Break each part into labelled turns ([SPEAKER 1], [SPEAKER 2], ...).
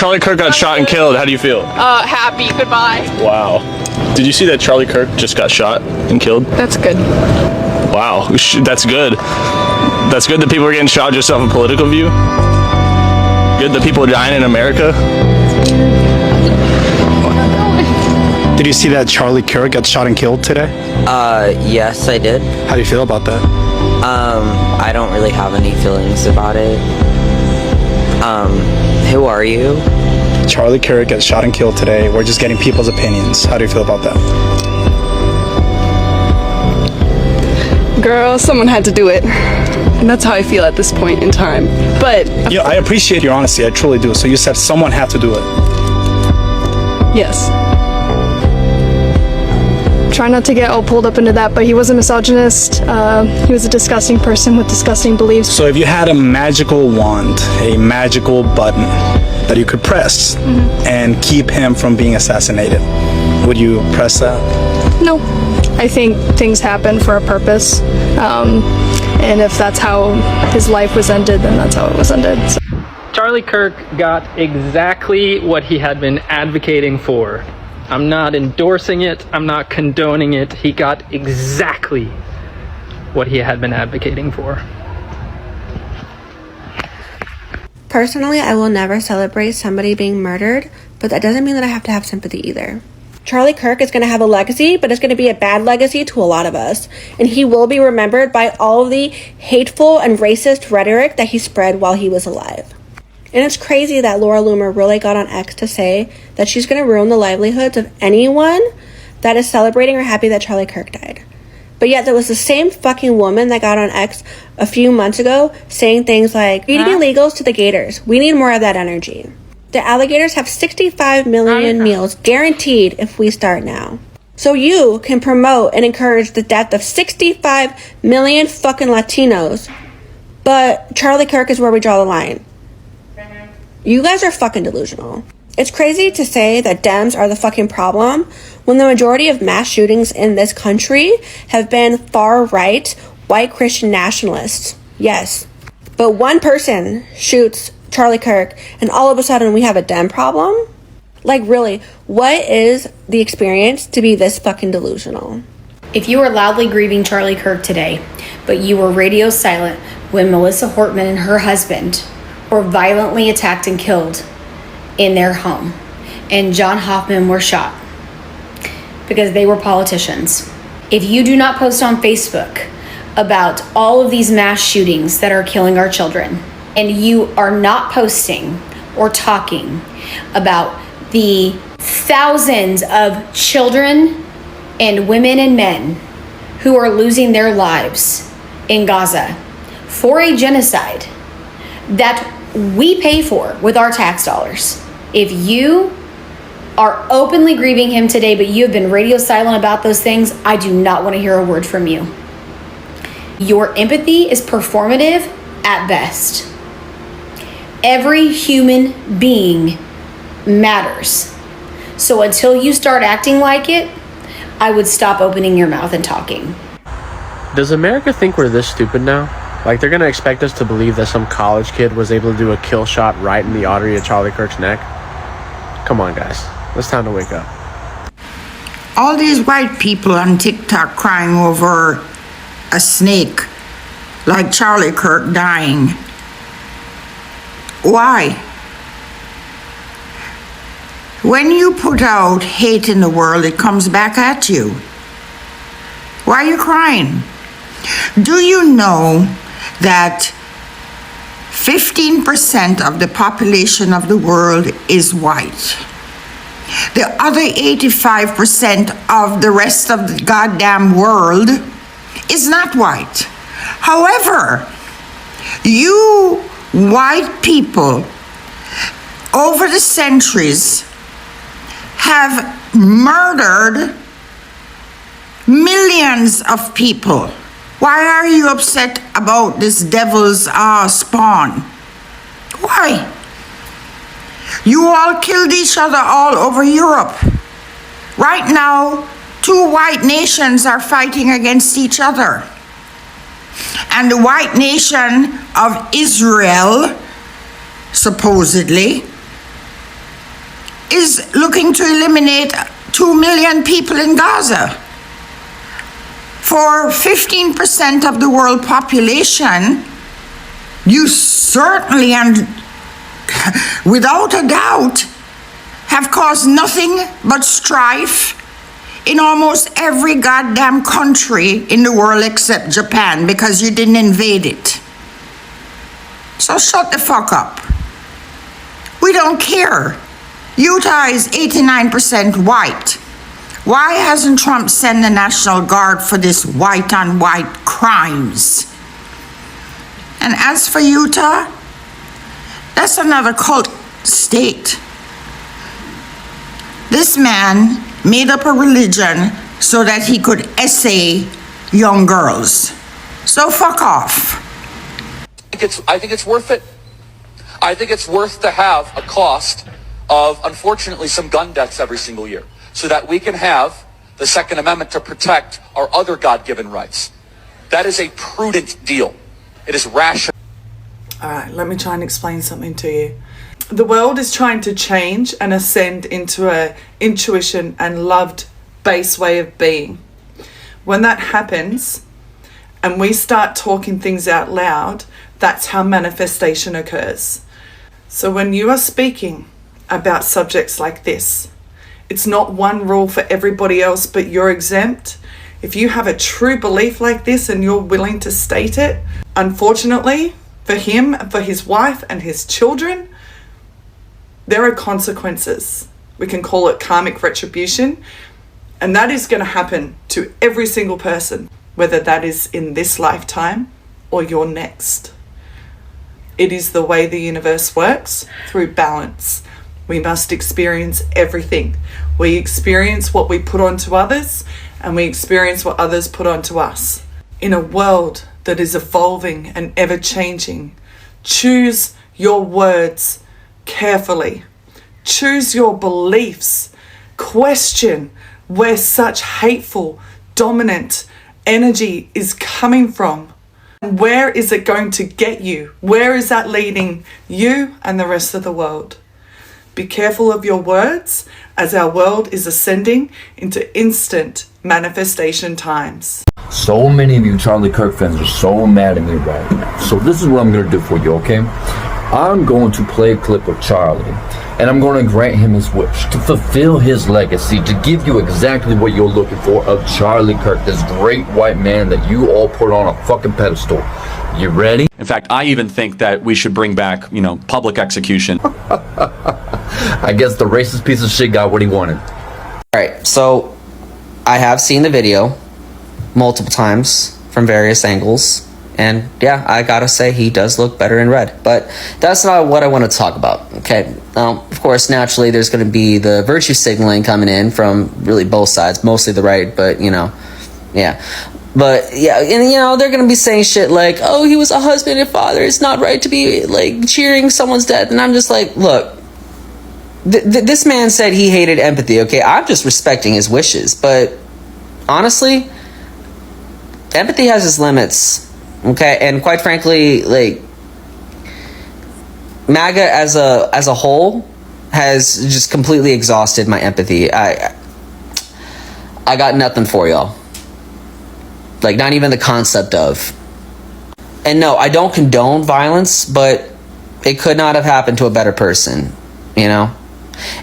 [SPEAKER 1] Charlie Kirk got shot and killed. How do you feel?
[SPEAKER 2] Happy. Goodbye.
[SPEAKER 1] Wow. Did you see that Charlie Kirk just got shot and killed?
[SPEAKER 2] That's good.
[SPEAKER 1] Wow. That's good. That's good that people are getting shot just off a political view. Good that people are dying in America.
[SPEAKER 3] Did you see that Charlie Kirk got shot and killed today?
[SPEAKER 4] Yes, I did.
[SPEAKER 3] How do you feel about that?
[SPEAKER 4] I don't really have any feelings about it. Who are you?
[SPEAKER 3] Charlie Kirk got shot and killed today. We're just getting people's opinions. How do you feel about that?
[SPEAKER 2] Girl, someone had to do it. And that's how I feel at this point in time. But
[SPEAKER 3] Yeah, I appreciate your honesty. I truly do. So you said someone had to do it.
[SPEAKER 2] yes.
[SPEAKER 5] Try not to get all pulled up into that, but he was a misogynist. He was a disgusting person with disgusting beliefs.
[SPEAKER 3] So if you had a magical wand, a magical button that you could press and keep him from being assassinated, would you press that?
[SPEAKER 5] No, I think things happen for a purpose. And if that's how his life was ended, then that's how it was ended. So.
[SPEAKER 6] Charlie Kirk got exactly what he had been advocating for. I'm not endorsing it. I'm not condoning it. He got exactly what he had been advocating for.
[SPEAKER 7] Personally, I will never celebrate somebody being murdered, but that doesn't mean that I have to have sympathy either. Charlie Kirk is going to have a legacy, but it's going to be a bad legacy to a lot of us. And he will be remembered by all of the hateful and racist rhetoric that he spread while he was alive. And it's crazy that Laura Loomer really got on X to say that she's going to ruin the livelihoods of anyone that is celebrating or happy that Charlie Kirk died. But yet there was the same fucking woman that got on X a few months ago saying things like, feeding illegals to the gators. We need more of that energy. The alligators have 65 million meals guaranteed if we start now. So you can promote and encourage the death of 65 million fucking Latinos, but Charlie Kirk is where we draw the line. You guys are fucking delusional. It's crazy to say that Dems are the fucking problem when the majority of mass shootings in this country have been far-right, white Christian nationalists. Yes. But one person shoots Charlie Kirk and all of a sudden we have a Dem problem? Like really, what is the experience to be this fucking delusional?
[SPEAKER 8] If you were loudly grieving Charlie Kirk today, but you were radio silent when Melissa Hortman and her husband were violently attacked and killed in their home, and John Hoffman were shot because they were politicians. If you do not post on Facebook about all of these mass shootings that are killing our children, and you are not posting or talking about the thousands of children and women and men who are losing their lives in Gaza for a genocide that we pay for with our tax dollars. If you are openly grieving him today, but you have been radio silent about those things, I do not want to hear a word from you. Your empathy is performative at best. Every human being matters. So until you start acting like it, I would stop opening your mouth and talking.
[SPEAKER 9] Does America think we're this stupid now? Like, they're gonna expect us to believe that some college kid was able to do a kill shot right in the artery of Charlie Kirk's neck? Come on, guys. It's time to wake up.
[SPEAKER 10] All these white people on TikTok crying over a snake like Charlie Kirk dying. Why? When you put out hate in the world, it comes back at you. Why are you crying? Do you know that 15% of the population of the world is white? The other 85% of the rest of the goddamn world is not white. However, you white people over the centuries have murdered millions of people. Why are you upset about this devil's spawn? Why? You all killed each other all over Europe. Right now, 2 white nations are fighting against each other. And the white nation of Israel, supposedly, is looking to eliminate 2 million people in Gaza. For 15% of the world population, you certainly and without a doubt have caused nothing but strife in almost every goddamn country in the world except Japan, because you didn't invade it. So shut the fuck up. We don't care. Utah is 89% white. Why hasn't Trump sent the National Guard for this white-on-white crimes? And as for Utah, that's another cult state. This man made up a religion so that he could essay young girls. So fuck off.
[SPEAKER 11] I think it's worth it. I think it's worth to have a cost of, unfortunately, some gun deaths every single year, so that we can have the Second Amendment to protect our other God-given rights. That is a prudent deal. It is rational.
[SPEAKER 12] All right, let me try and explain something to you. The world is trying to change and ascend into a intuition and loved base way of being. When that happens and we start talking things out loud, that's how manifestation occurs. So when you are speaking about subjects like this, it's not one rule for everybody else, but you're exempt. If you have a true belief like this and you're willing to state it, unfortunately for him, for his wife and his children, there are consequences. We can call it karmic retribution, and that is going to happen to every single person, whether that is in this lifetime or your next. It is the way the universe works, through balance. We must experience everything. We experience what we put onto others, and we experience what others put onto us. In a world that is evolving and ever-changing, choose your words carefully. Choose your beliefs. Question where such hateful, dominant energy is coming from. Where is it going to get you? Where is that leading you and the rest of the world? Be careful of your words, as our world is ascending into instant manifestation times.
[SPEAKER 13] So many of you Charlie Kirk fans are so mad at me right now. So this is what I'm going to do for you, okay? I'm going to play a clip of Charlie, and I'm going to grant him his wish to fulfill his legacy, to give you exactly what you're looking for of Charlie Kirk, this great white man that you all put on a fucking pedestal. You ready?
[SPEAKER 14] In fact, I even think that we should bring back, public execution.
[SPEAKER 13] I guess the racist piece of shit got what he wanted.
[SPEAKER 4] All right, so I have seen the video multiple times from various angles. And yeah, I gotta say, he does look better in red. But that's not what I want to talk about, okay? Of course, naturally, there's going to be the virtue signaling coming in from really both sides, mostly the right, but, yeah. But, yeah, and, they're going to be saying shit like, oh, he was a husband and father. It's not right to be, cheering someone's death. And I'm just like, look, this man said he hated empathy, okay? I'm just respecting his wishes. But, honestly, empathy has its limits. Okay, and quite frankly, MAGA as a whole has just completely exhausted my empathy. I got nothing for y'all. Not even the concept of. And no, I don't condone violence, but it could not have happened to a better person, And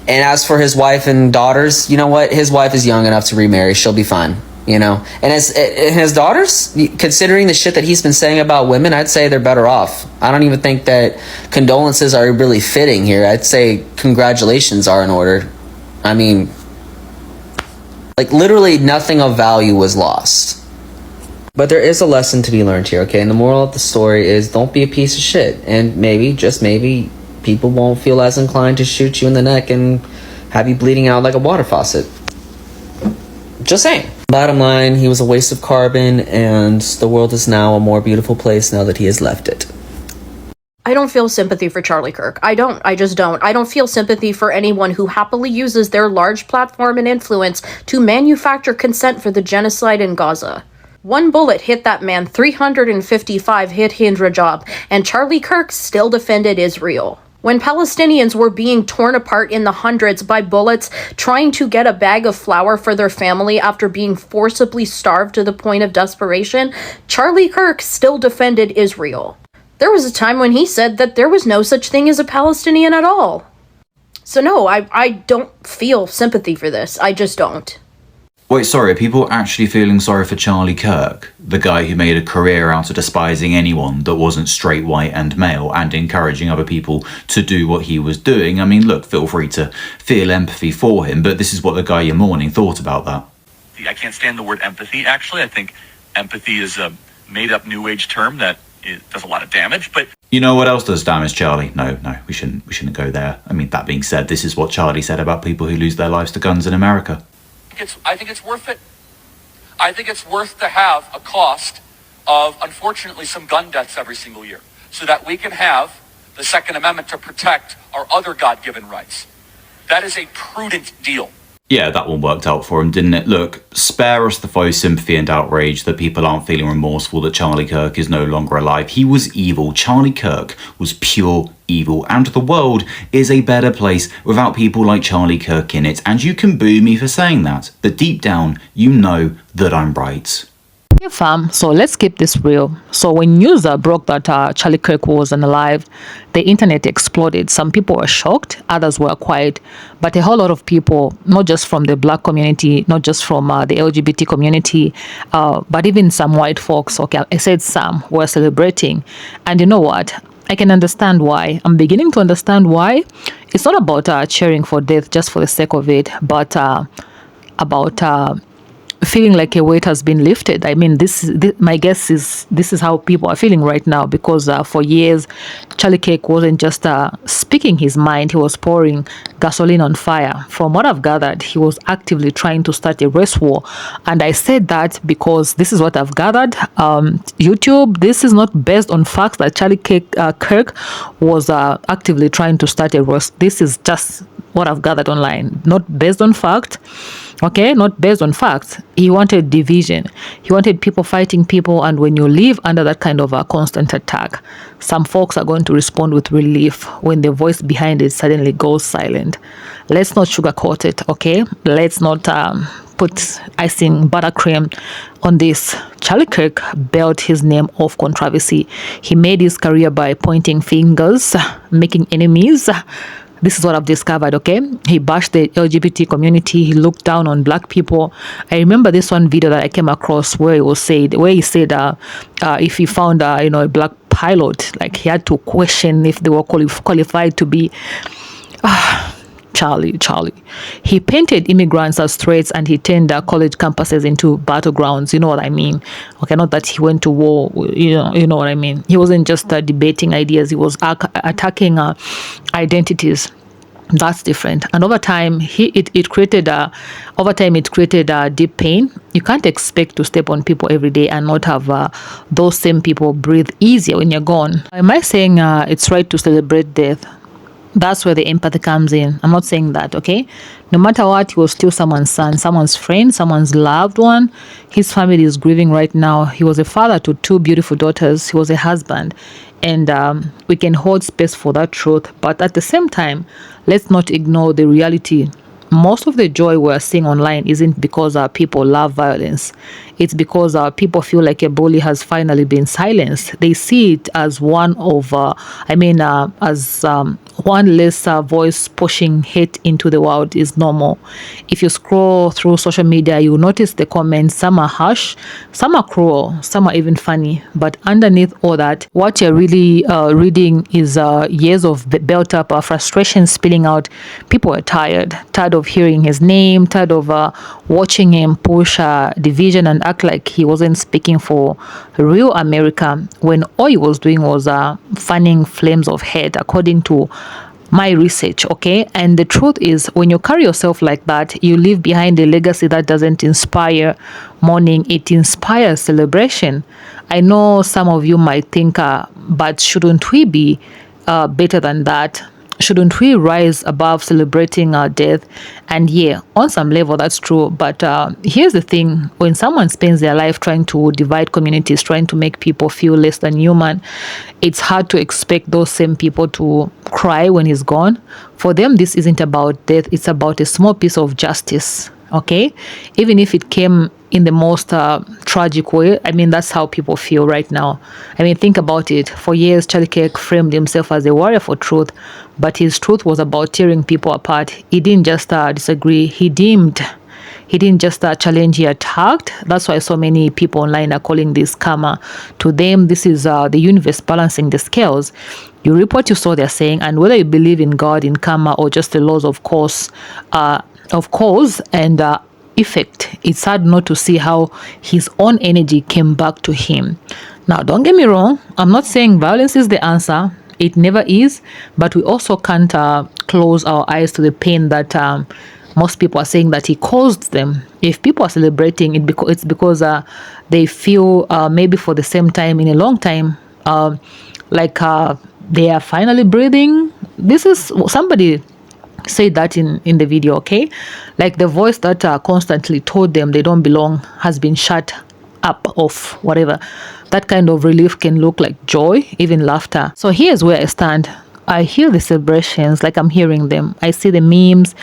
[SPEAKER 4] as for his wife and daughters, you know what? His wife is young enough to remarry. She'll be fine. And as his daughters, considering the shit that he's been saying about women, I'd say they're better off. I don't even think that condolences are really fitting here. I'd say congratulations are in order. I mean, literally nothing of value was lost. But there is a lesson to be learned here, okay? And the moral of the story is don't be a piece of shit. And maybe, just maybe, people won't feel as inclined to shoot you in the neck and have you bleeding out like a water faucet. Just saying. Bottom line, he was a waste of carbon, and the world is now a more beautiful place now that he has left it.
[SPEAKER 15] I don't feel sympathy for Charlie Kirk. I just don't. I don't feel sympathy for anyone who happily uses their large platform and influence to manufacture consent for the genocide in Gaza. One bullet hit that man 355 hit Hindra job, and Charlie Kirk still defended Israel. when Palestinians were being torn apart in the hundreds by bullets trying to get a bag of flour for their family after being forcibly starved to the point of desperation, Charlie Kirk still defended Israel. There was a time when he said that there was no such thing as a Palestinian at all. So no, I don't feel sympathy for this. I just don't.
[SPEAKER 16] Wait, sorry, are people actually feeling sorry for Charlie Kirk, the guy who made a career out of despising anyone that wasn't straight, white and male and encouraging other people to do what he was doing? I mean, look, feel free to feel empathy for him, but this is what the guy you're mourning thought about that.
[SPEAKER 17] I can't stand the word empathy, actually. I think empathy is a made-up new age term that does a lot of damage, but...
[SPEAKER 16] You know what else does damage, Charlie? No, we shouldn't go there. I mean, that being said, this is what Charlie said about people who lose their lives to guns in America.
[SPEAKER 11] I think it's worth it. I think it's worth to have a cost of, unfortunately, some gun deaths every single year so that we can have the Second Amendment to protect our other God-given rights. That is a prudent deal.
[SPEAKER 16] Yeah, that one worked out for him, didn't it? Look, spare us the faux sympathy and outrage that people aren't feeling remorseful that Charlie Kirk is no longer alive. He was evil. Charlie Kirk was pure evil, and the world is a better place without people like Charlie Kirk in it. And you can boo me for saying that, but deep down, you know that I'm right.
[SPEAKER 18] Hey fam, so let's keep this real. So when news broke that Charlie Kirk wasn't alive, the internet exploded. Some people were shocked, others were quiet, but a whole lot of people, not just from the black community, not just from the LGBT community, but even some white folks, okay, I said some, were celebrating. And you know what? I can understand why. I'm beginning to understand why. It's not about cheering for death just for the sake of it, but about feeling like a weight has been lifted. I mean, my guess is this is how people are feeling right now, because for years, Charlie Kirk wasn't just speaking his mind, he was pouring gasoline on fire. From what I've gathered, he was actively trying to start a race war. And I said that because this is what I've gathered. YouTube, this is not based on facts that Charlie Kirk was actively trying to start a race. This is just what I've gathered online, not based on fact. Okay, not based on facts. He wanted division. He wanted people fighting people, and when you live under that kind of a constant attack, some folks are going to respond with relief when the voice behind it suddenly goes silent. Let's not sugarcoat it, okay? Let's not put icing buttercream on this. Charlie Kirk built his name off controversy. He made his career by pointing fingers, making enemies. This is what I've discovered, okay? He bashed the LGBT community. He looked down on black people. I remember this one video that I came across where he said if he found a black pilot, like he had to question if they were qualified to be Charlie. He painted immigrants as threats, and he turned college campuses into battlegrounds. You know what I mean? Okay, not that he went to war. You know what I mean? He wasn't just debating ideas. He was attacking identities. That's different. And over time, it created deep pain. You can't expect to step on people every day and not have those same people breathe easier when you're gone. Am I saying it's right to celebrate death? That's where the empathy comes in. I'm not saying that, okay? No matter what, he was still someone's son, someone's friend, someone's loved one. His family is grieving right now. He was a father to 2 beautiful daughters. He was a husband. And we can hold space for that truth. But at the same time, let's not ignore the reality. Most of the joy we're seeing online isn't because people love violence. It's because people feel like a bully has finally been silenced. They see it as one of, one less voice pushing hate into the world is normal. If you scroll through social media, you'll notice the comments. Some are harsh, some are cruel, some are even funny. But underneath all that, what you're really reading is years of built-up frustration spilling out. People are tired of hearing his name, tired of watching him push division and act like he wasn't speaking for real America, when all he was doing was fanning flames of hate, according to my research, okay? And the truth is, when you carry yourself like that, you leave behind a legacy that doesn't inspire mourning, it inspires celebration. I know some of you might think, but shouldn't we be better than that? shouldn't we rise above celebrating our death? And yeah, on some level, that's true. But here's the thing: when someone spends their life trying to divide communities, trying to make people feel less than human, it's hard to expect those same people to cry when he's gone. For them, this isn't about death, it's about a small piece of justice. Okay, even if it came in the most tragic way. I mean, that's how people feel right now. I mean, think about it. For years, Charlie Kirk framed himself as a warrior for truth, but his truth was about tearing people apart. He didn't just disagree, he didn't just challenge, he attacked. That's why so many people online are calling this karma. To them, this is the universe balancing the scales. You reap what you sow, they're saying, and whether you believe in God, in karma, or just the laws of cause and effect, it's hard not to see how his own energy came back to him. Now, don't get me wrong, I'm not saying violence is the answer. It never is, but we also can't close our eyes to the pain that most people are saying that he caused them. If people are celebrating it, it's because they feel maybe for the same time in a long time, they are finally breathing. This is somebody said that in the video, okay? Like the voice that constantly told them they don't belong has been shut up, off, whatever. That kind of relief can look like joy, even laughter. So here's where I stand. I hear the celebrations, like I'm hearing them. I see the memes.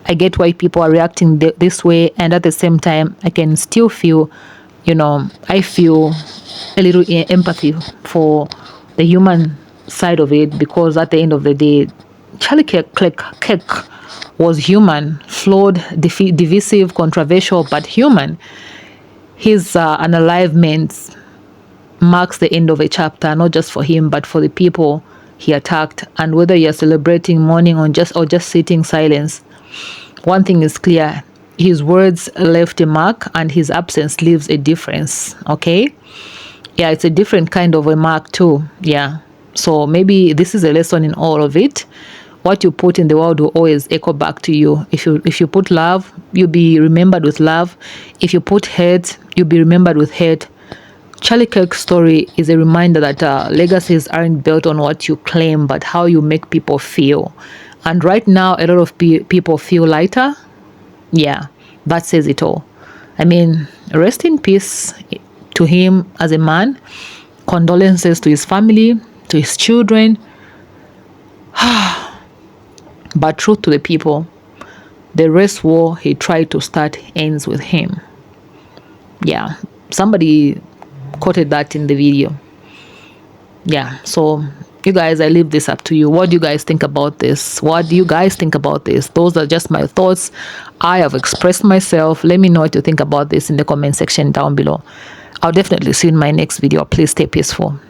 [SPEAKER 18] I get why people are reacting this way, and at the same time, I can still feel, I feel a little empathy for the human side of it, because at the end of the day, Charlie Kirk was human, flawed, divisive, controversial, but human. His unalivement marks the end of a chapter, not just for him, but for the people he attacked. And whether you're celebrating, mourning, or just sitting silence, one thing is clear: his words left a mark, and his absence leaves a difference. Okay? Yeah, it's a different kind of a mark too. Yeah. So maybe this is a lesson in all of it. What you put in the world will always echo back to you. If you put love, you'll be remembered with love. If you put hate, you'll be remembered with hate. Charlie Kirk's story is a reminder that legacies aren't built on what you claim, but how you make people feel. And right now, a lot of people feel lighter. Yeah, that says it all. I mean, rest in peace to him as a man. Condolences to his family, to his children. But truth to the people, the race war he tried to start ends with him. Yeah, somebody quoted that in the video. Yeah, so you guys, I leave this up to you. What do you guys think about this? What do you guys think about this? Those are just my thoughts. I have expressed myself. Let me know what you think about this in the comment section down below. I'll definitely see you in my next video. Please stay peaceful.